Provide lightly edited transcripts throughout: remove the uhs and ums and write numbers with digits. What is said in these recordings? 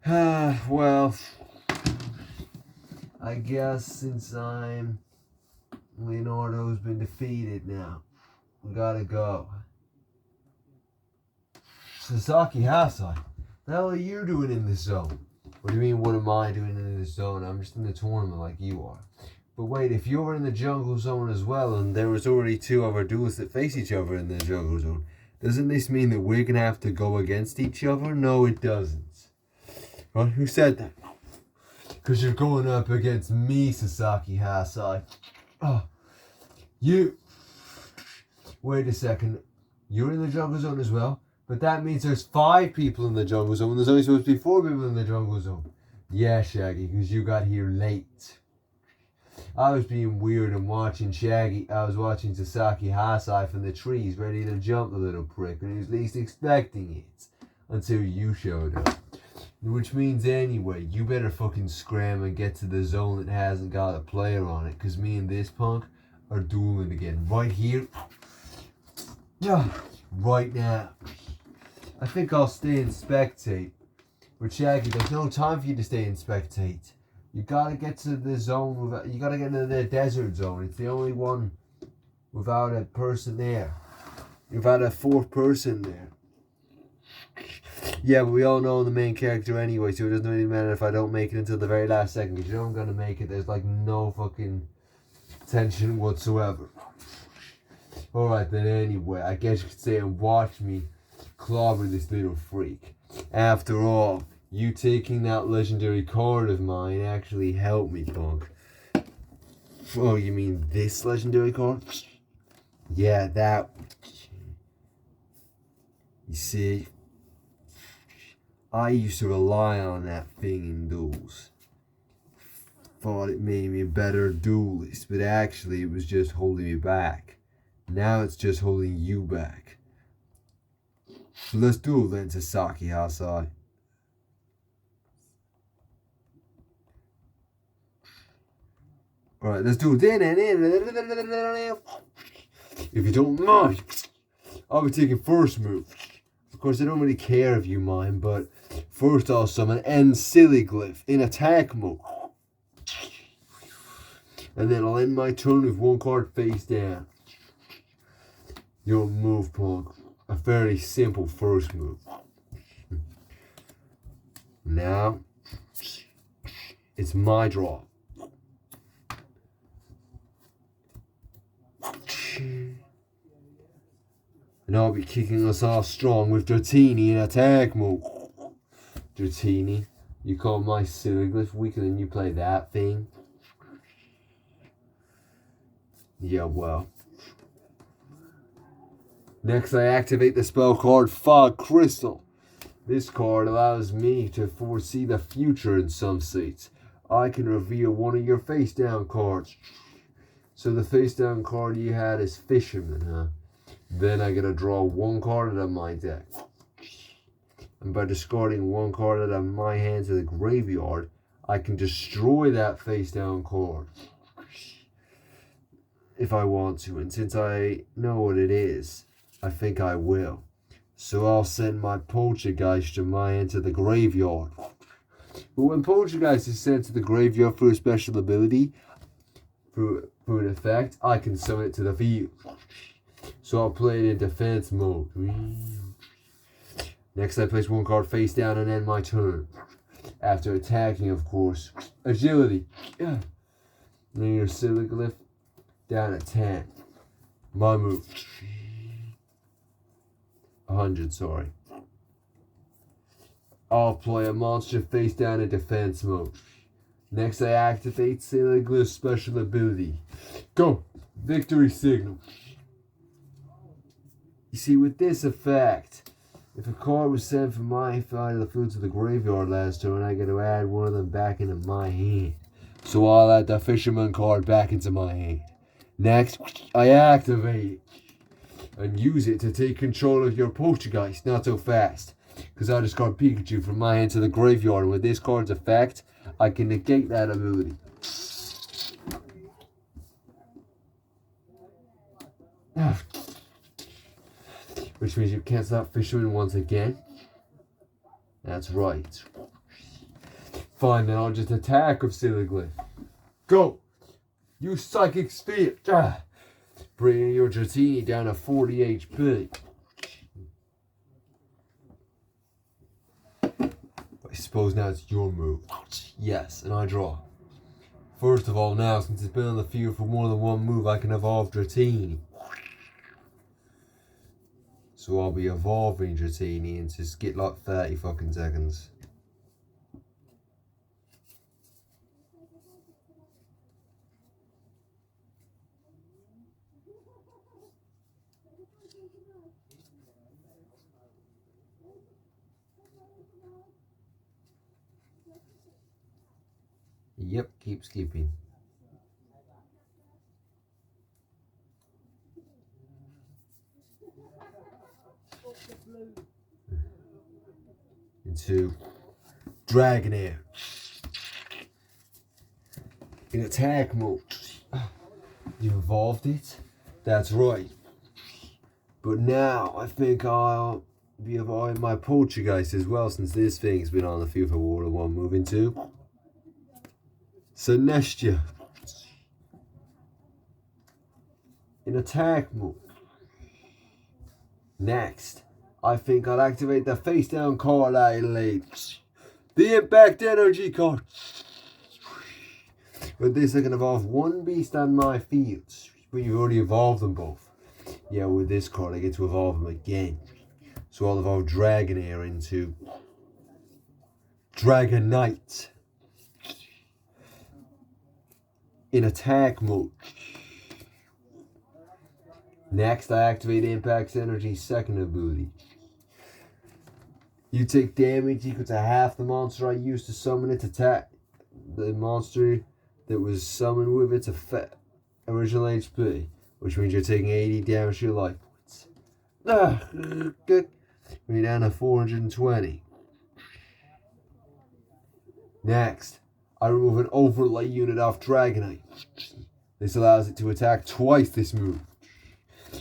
Well, I guess since Leonardo's been defeated now, we gotta go. Sasaki Hasai, the hell are you doing in this zone? What do you mean, what am I doing in this zone? I'm just in the tournament like you are. But wait, if you're in the jungle zone as well, and there was already two other duelists that face each other in the jungle zone, doesn't this mean that we're gonna have to go against each other? No, it doesn't. Well, who said that? Because you're going up against me, Sasaki Hasai. Oh, you. Wait a second. You're in the jungle zone as well? But that means there's 5 people in the jungle zone. There's only supposed to be 4 people in the jungle zone. Yeah, Shaggy, because you got here late. I was being weird and watching Shaggy. I was watching Sasaki Hasai from the trees, ready to jump the little prick, and he was least expecting it. Until you showed up. Which means anyway, you better fucking scram and get to the zone that hasn't got a player on it, because me and this punk are dueling again. Right here. Yeah. Right now. I think I'll stay and spectate. But Shaggy, there's no time for you to stay and spectate. You gotta get to the zone without, you gotta get into the desert zone. It's the only one without a person there. Without a 4th person there. Yeah, but we all know the main character anyway, so it doesn't really matter if I don't make it until the very last second. Because you know I'm gonna make it. There's like no fucking tension whatsoever. Alright then, anyway, I guess you could say and watch me clobber this little freak. After all, you taking that legendary card of mine actually helped me, punk. Oh, you mean this legendary card? Yeah, that. You see, I used to rely on that thing in duels. Thought it made me a better duelist, but actually it was just holding me back. Now it's just holding you back. So let's duel then, Sasaki Hasai. Alright, let's do it. If you don't mind, I'll be taking first move. Of course, I don't really care if you mind, but first I'll summon End Silly Glyph in attack mode. And then I'll end my turn with 1 card face down. Your move, punk. A very simple first move. Now, it's my draw. And I'll be kicking us off strong with Dratini in attack mode. Dratini, you call my Silliglyph weaker than you play that thing? Yeah, well. Next, I activate the spell card Fog Crystal. This card allows me to foresee the future in some states. I can reveal one of your face down cards. So the face down card you had is Fisherman, huh? Then I gotta draw 1 card out of my deck. And by discarding 1 card out of my hand to the graveyard, I can destroy that face down card. If I want to, and since I know what it is, I think I will. So I'll send my Poltergeist of my hand to the graveyard. But when Poltergeist is sent to the graveyard for a special ability, for an effect, I can summon it to the field. So I'll play it in defense mode. Next I place 1 card face down and end my turn. After attacking, of course. Agility. Yeah. Then your Silliglyph down at 10. My move. 100, sorry. I'll play a monster face down in defense mode. Next I activate Silliglyph's special ability. Go! Victory signal. You see, with this effect, if a card was sent from my side of the field to the graveyard last turn, I get to add 1 of them back into my hand. So I'll add the Fisherman card back into my hand. Next, I activate it and use it to take control of your Poltergeist. Not so fast, because I discard Pikachu from my hand to the graveyard, and with this card's effect, I can negate that ability. Which means you cancel out Fisherman once again. That's right. Fine, then I'll just attack with Silly Glyph. Go! Use Psychic Sphere! Bringing your Dratini down to 40 HP. I suppose now it's your move. Yes, and I draw. First of all, now, since it's been on the field for more than one move, I can evolve Dratini. So I'll be evolving Dratini into Skitlock 30 fucking seconds. Yep, keep skipping. Into Dragonair. In attack mode. You evolved it? That's right. But now I think I'll be evolving my Poltergeist as well, since this thing's been on the field for War of One. Moving to Sinestia. In attack mode. Next, I think I'll activate the face down card I laid. The Impact Energy card. With this I can evolve one beast on my field. But you've already evolved them both. Yeah, with this card I get to evolve them again. So I'll evolve Dragonair into Dragonite. In attack mode. Next, I activate Impact's Energy's second ability. You take damage equal to half the monster I used to summon it to attack the monster that was summoned with its original HP, which means you're taking 80 damage to your life points. We're down to 420. Next, I remove an overlay unit off Dragonite. This allows it to attack twice this move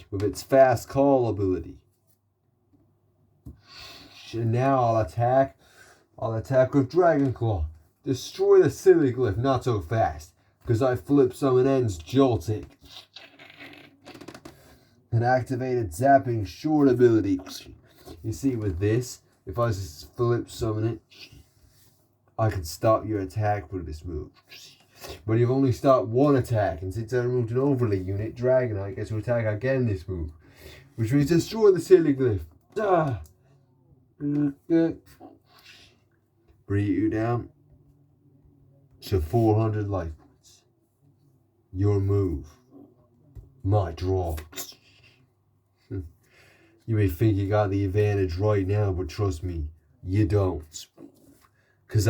with its Fast Call ability. And now I'll attack with Dragon Claw. Destroy the Silly Glyph, not so fast, because I flip summon ends Jolting. And activated Zapping Short ability. You see, with this, if I just flip summon it, I can stop your attack with this move. But you've only stopped one attack, and since I removed an overlay unit, Dragonite gets to attack again this move, which means destroy the Silly Glyph. Bring you down to 400 life points. Your move. My draw. You may think you got the advantage right now, but trust me, you don't. Because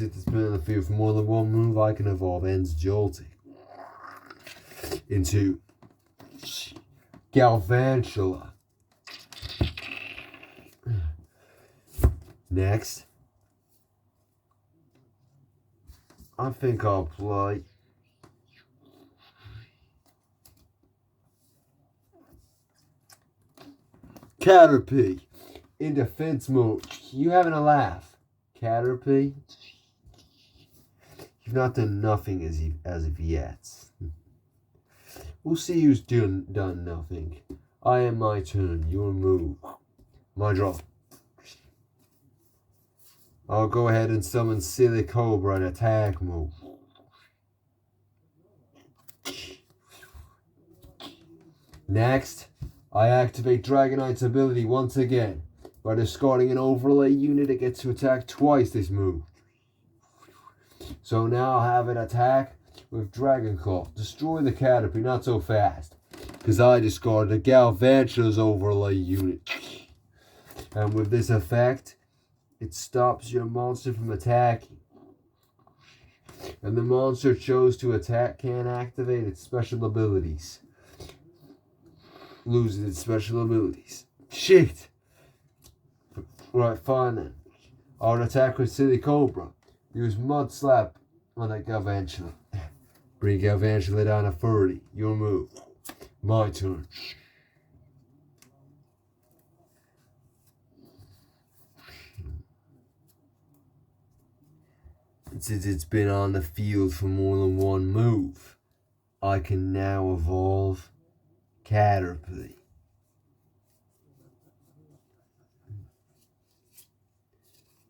it's been on the field for more than one move, I can evolve Ends Jolting into Galvantula. Next, I think I'll play Caterpie in defense mode. You having a laugh, Caterpie? You've not done nothing as of yet. We'll see who's done nothing. I am my turn. Your move. My draw. I'll go ahead and summon Silly Cobra in attack mode. Next, I activate Dragonite's ability once again. By discarding an overlay unit, it gets to attack twice this move. So now I'll have it attack with Dragon Claw. Destroy the Caterpie, not so fast, because I discarded the Galvantula's overlay unit. And with this effect, it stops your monster from attacking. And the monster chose to attack can't activate its special abilities. Loses its special abilities. Shit! Right, fine then. I'll attack with Silly Cobra. Use Mud Slap on that Galvantula. Bring Galvantula down to 30. Your move. My turn. Since it's been on the field for more than one move, I can now evolve Caterpie.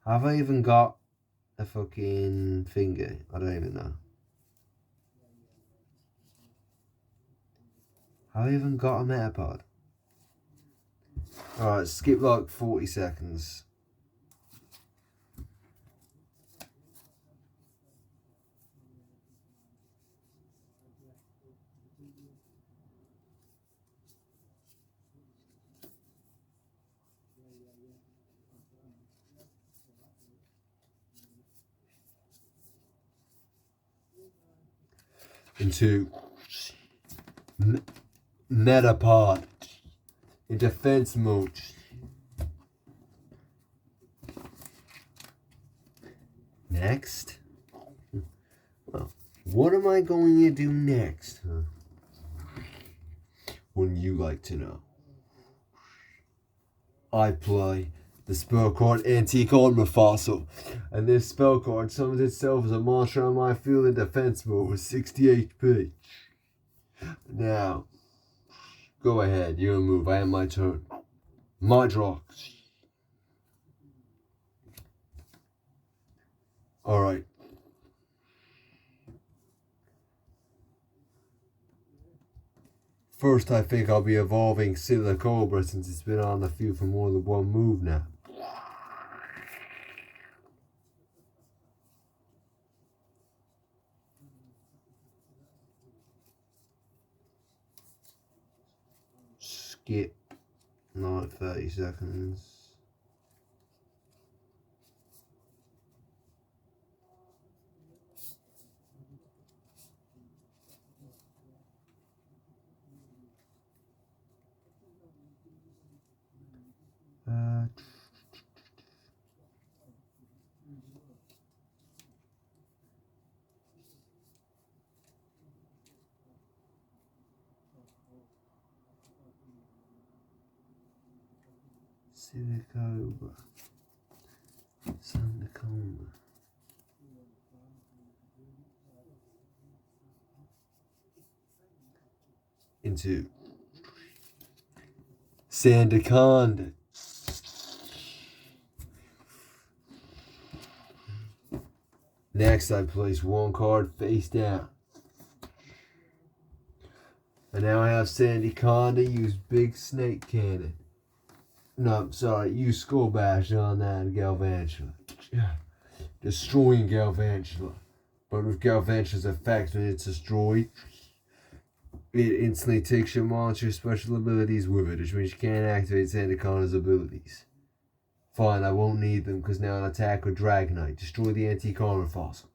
Have I even got a fucking finger? I don't even know. Have I even got a Metapod? Alright, skip like 40 seconds. Into Metapod in defense mode. Next. Well, what am I going to do next? Wouldn't you like to know? I play the spell card Antique Armor Fossil, and this spell card summons itself as a monster on my field in defense mode with 60 HP. Now, go ahead, your move. I have my turn. My draw. Alright. First, I think I'll be evolving Silicobra since it's been on the field for more than one move now. Skip. Not 30 seconds. Silicobra. Sandacoma. Into Sandaconda. Next, I place one card face down. And now I have Sandaconda use Big Snake Cannon. No, sorry, use Skull Bash on that Galvantula. Destroying Galvantula. But with Galvantula's effect, when it's destroyed, it instantly takes your monster's special abilities with it, which means you can't activate Sandaconda's abilities. Fine, I won't need them because now I'll attack with Dragonite. Destroy the Antique Armor Fossil.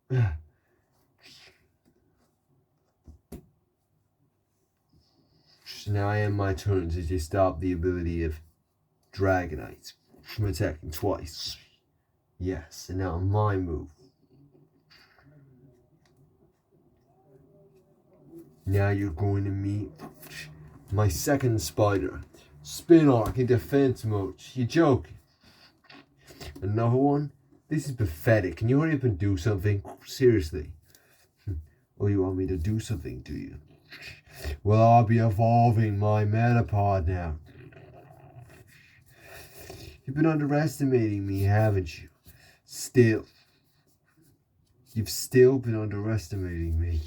So now I am my turn to just stop the ability of Dragonite from attacking twice. Yes, and now my move. Now you're going to meet my second spider. Spin Arc in defense mode. You joking? Another one? This is pathetic. Can you hurry up and do something? Seriously. Oh, you want me to do something, do you? Well, I'll be evolving my Metapod now. You've been underestimating me, haven't you? Still. You've still been underestimating me.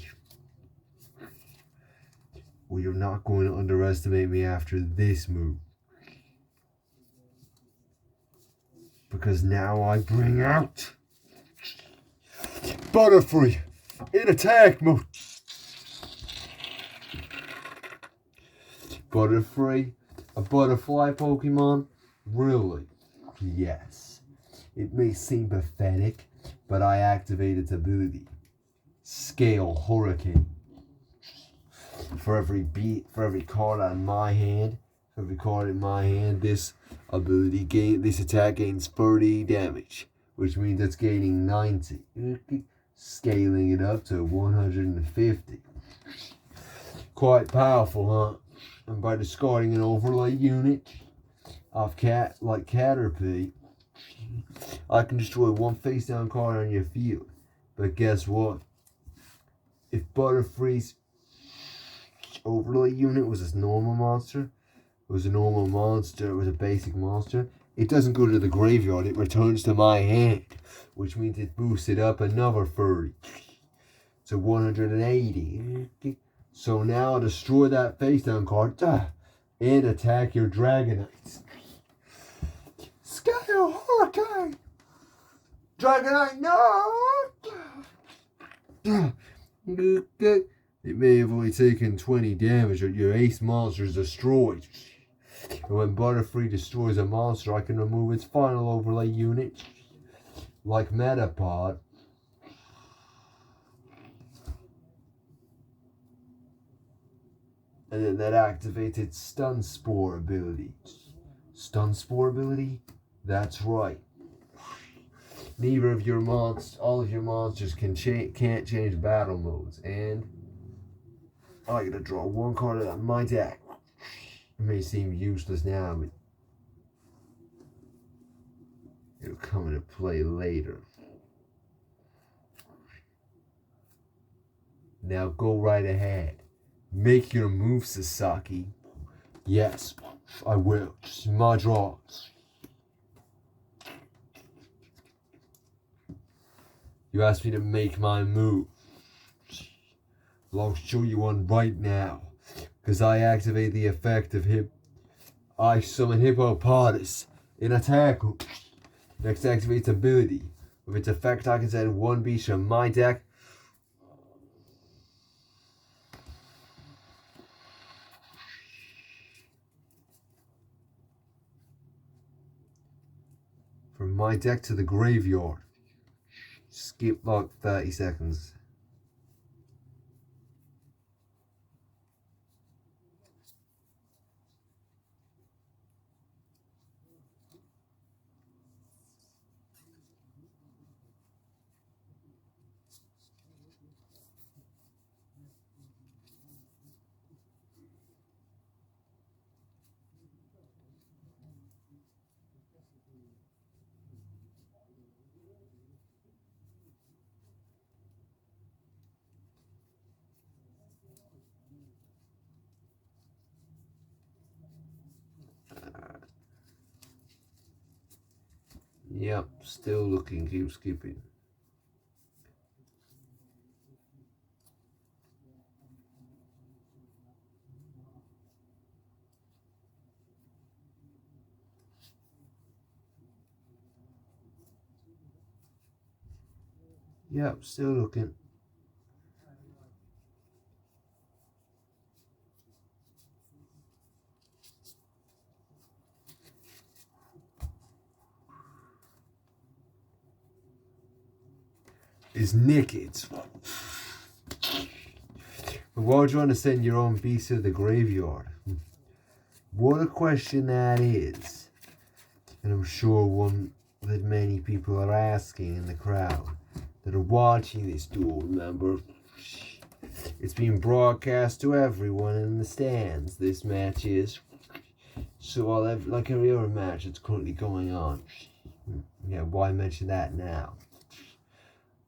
Well, you're not going to underestimate me after this move. Because now I bring out Butterfree in attack mode. Butterfree, a butterfly Pokemon? Really? Yes. It may seem pathetic, but I activate its ability. Scale Hurricane. For every card in my hand, this attack gains 30 damage, which means it's gaining 90, scaling it up to 150. Quite powerful, huh? And by discarding an overlay unit of Caterpie, I can destroy one face down card on your field. But guess what? If Butterfree's overlay unit was a normal monster, it was a basic monster, it doesn't go to the graveyard, it returns to my hand, which means it boosted up another 30 to 180. So now destroy that face down card and attack your Dragonites. Scale Hurricane! Dragonite, no! It may have only taken 20 damage, but your ace monster is destroyed. And when Butterfree destroys a monster, I can remove its final overlay unit, like Metapod. And then that activates its Stun Spore ability. Stun Spore ability? That's right. Neither of your all of your monsters can't change battle modes, and I gotta draw one card out of my deck. It may seem useless now, but it'll come into play later. Now go right ahead. Make your move, Sasaki. Yes, I will. Just my draws. You asked me to make my move. Well, I'll show you one right now. Because I activate the effect of I summon Hippopotamus in attack. Next activates ability. With its effect, I can send one beast from my deck. From my deck to the graveyard. Skip like 30 seconds. Yep, still looking, keep skipping. Yep, still looking. Is naked. But while trying to send your own beast to the graveyard, what a question that is. And I'm sure one that many people are asking in the crowd that are watching this duel. Remember, it's being broadcast to everyone in the stands. This match is. So like every other match that's currently going on. Yeah, why mention that now?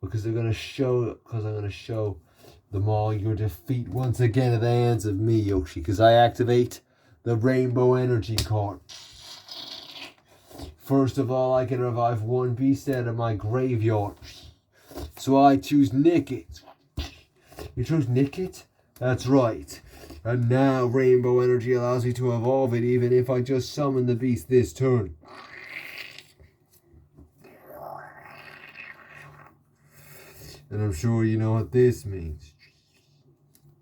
Because I'm going to show them all your defeat once again at the hands of me, Yoshi. Because I activate the Rainbow Energy card. First of all, I can revive one beast out of my graveyard. So I choose Nickit. You chose Nickit? That's right. And now Rainbow Energy allows me to evolve it even if I just summon the beast this turn. And I'm sure you know what this means.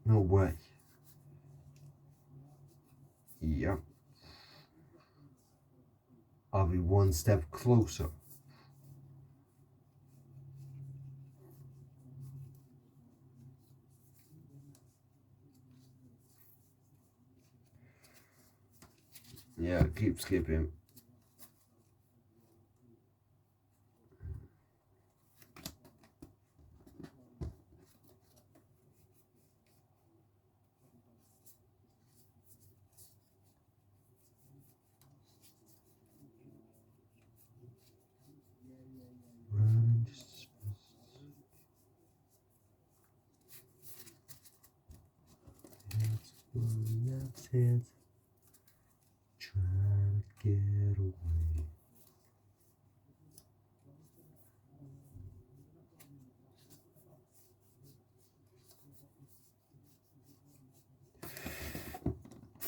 No way. Yep. I'll be one step closer. Yeah, keep skipping. his hands, trying to get away.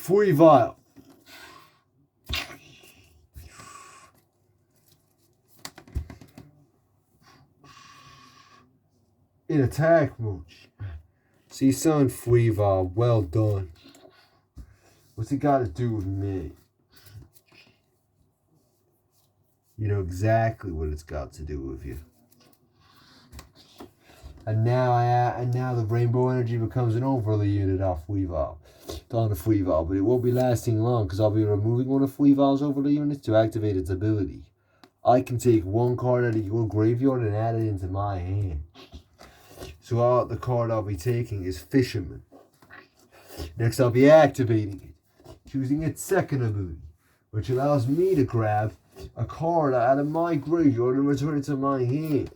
Weavile. In attack mode. See, son, Weavile, well done. What's it got to do with me? You know exactly what it's got to do with you. And now the rainbow energy becomes an overlay unit off Weavile. On the Weavile, but it won't be lasting long because I'll be removing one of Weavile's overlay units to activate its ability. I can take one card out of your graveyard and add it into my hand. So the card I'll be taking is Fisherman. Next I'll be activating it, choosing its second ability, which allows me to grab a card out of my graveyard and return it to my hand.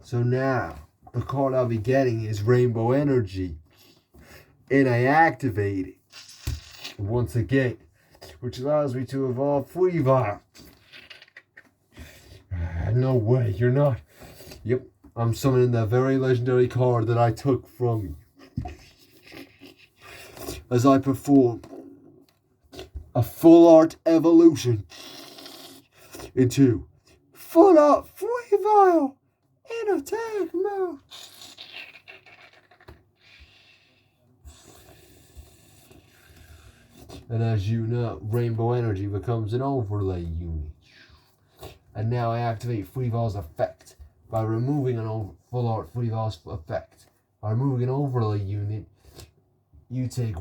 So now, the card I'll be getting is Rainbow Energy. And I activate it once again, which allows me to evolve Weavile. No way, you're not. Yep, I'm summoning the very legendary card that I took from you. As I perform a full art evolution into full art Weavile in attack mode. And as you know, Rainbow Energy becomes an overlay unit. And now I activate Weavile's effect by removing an full art Weavile's effect. By removing an overlay unit, you take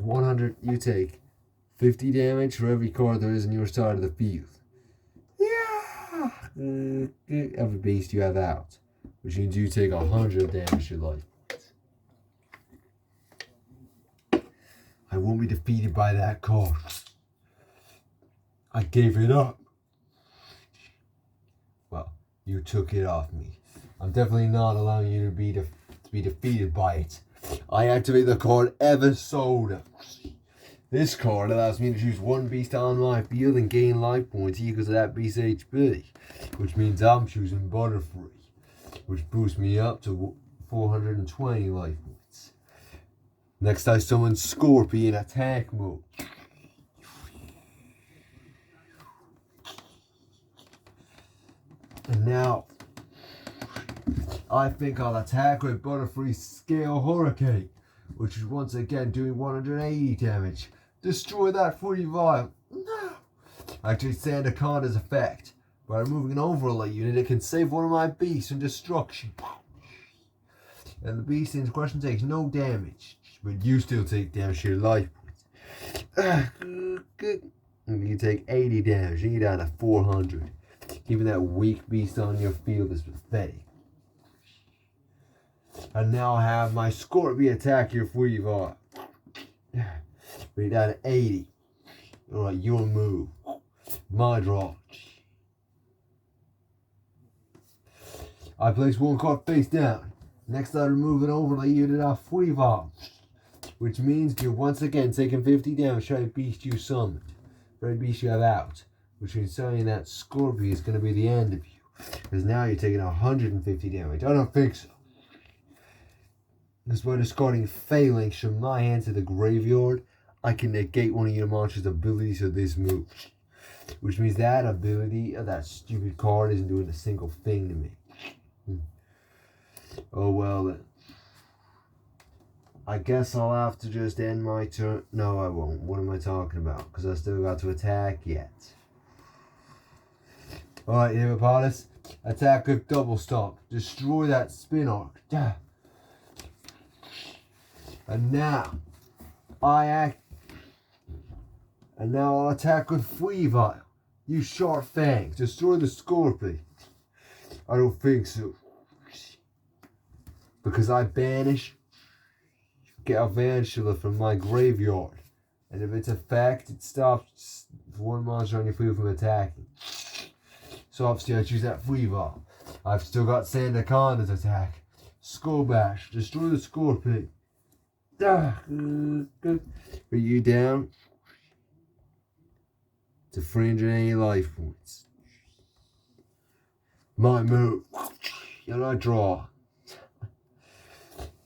50 damage for every card there is in your side of the field. Yeah! Every beast you have out, which means you take 100 damage to life. I won't be defeated by that card. I gave it up. Well, you took it off me. I'm definitely not allowing you to be defeated by it. I activate the card Evisoda. This card allows me to choose one beast on my field and gain life points equal to that beast's HP, which means I'm choosing Butterfree, which boosts me up to 420 life points. Next, I summon Scorpion in attack mode. And now, I think I'll attack with Butterfree's Scale Hurricane, which is once again doing 180 damage. Destroy that Weavile. No! Activate Sandaconda's effect. By removing an overlay unit, it can save one of my beasts from destruction. And the beast in question takes no damage, but you still take damage to your life points. And you take 80 damage, and you're down to 400. Even that weak beast on your field is pathetic. And now I have my Scorpion attack your Weavile. We're down to 80. Alright, your move. My draw. I place one card face down. Next I remove an overlay unit off Weavile, which means you're once again taking 50 damage for every beast you summoned, for every beast you have out, which means saying that Scorpion is going to be the end of you, because now you're taking 150 damage. I don't think so. Because by discarding Phalanx from my hand to the graveyard, I can negate one of your monster's abilities of this move, which means that ability of that stupid card isn't doing a single thing to me. Oh well then. I guess I'll have to just end my turn. No, I won't. What am I talking about? Because I still got to attack yet. Alright, Hippopotamus. Attack with Double Stomp. Destroy that Spin Arc. And now I'll attack with Weavile. Use Sharp Fangs. Destroy the Scorpion. I don't think so. Because I banish Galvantula from my graveyard. And if it's a fact, it stops one monster on your field from attacking. So obviously I choose that Weavile. I've still got Sandaconda's attack. Skull Bash. Destroy the Scorpion. Put you down to 380 life points. My move. And I draw.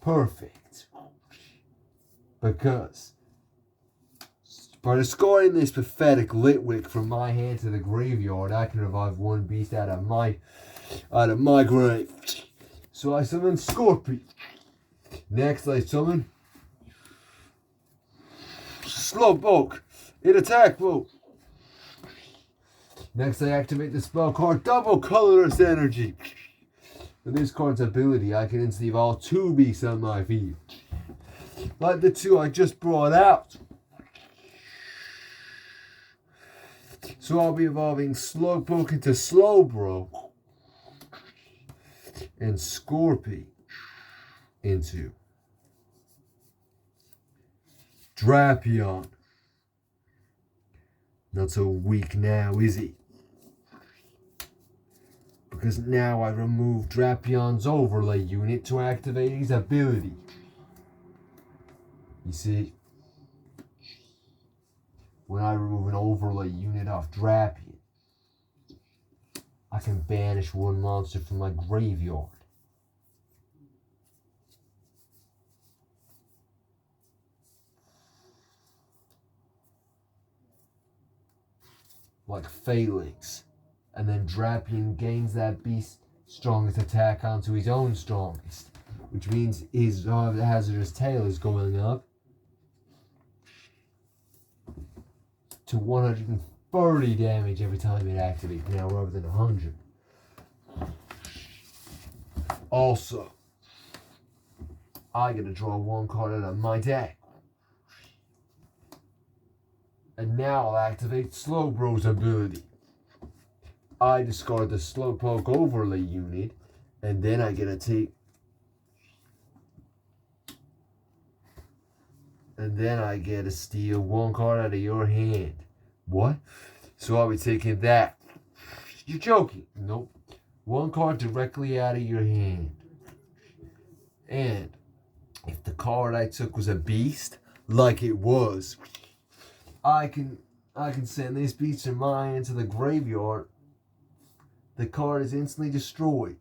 Perfect. Because by discarding this pathetic Litwick from my hand to the graveyard, I can revive one beast out of my grave. So I summon Scorpion. Next I summon Slowpoke in attack mode. Next I activate the spell card Double Colorless Energy. With this card's ability, I can instantly evolve 2 beasts on my field. Like the 2 I just brought out. So I'll be evolving Slowpoke into Slowbro. And Scorpion into Drapion. Not so weak now, is he? Because now I remove Drapion's overlay unit to activate his ability. You see, when I remove an overlay unit off Drapion, I can banish one monster from my graveyard. Like Phalanx. And then Drapion gains that beast's strongest attack onto his own strongest. Which means his hazardous tail is going up to 130 damage every time it activates now rather than 100. Also, I get to draw 1 card out of my deck. And now I'll activate Slowbro's ability. I discard the Slowpoke overlay unit, and then I get to take... And then I get to steal 1 card out of your hand. What? So I'll be taking that. You're joking. Nope. 1 card directly out of your hand. And if the card I took was a beast, like it was, I can send this beast of mine into the graveyard. The card is instantly destroyed.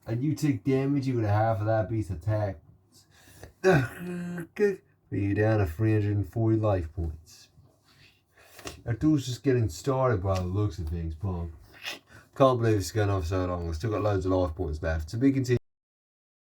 And you take damage, you get half of that beast's attack. Put you down to 340 life points. Our duel's just getting started by the looks of things, punk. Can't believe it's going on for so long. We've still got loads of life points left. To be continued.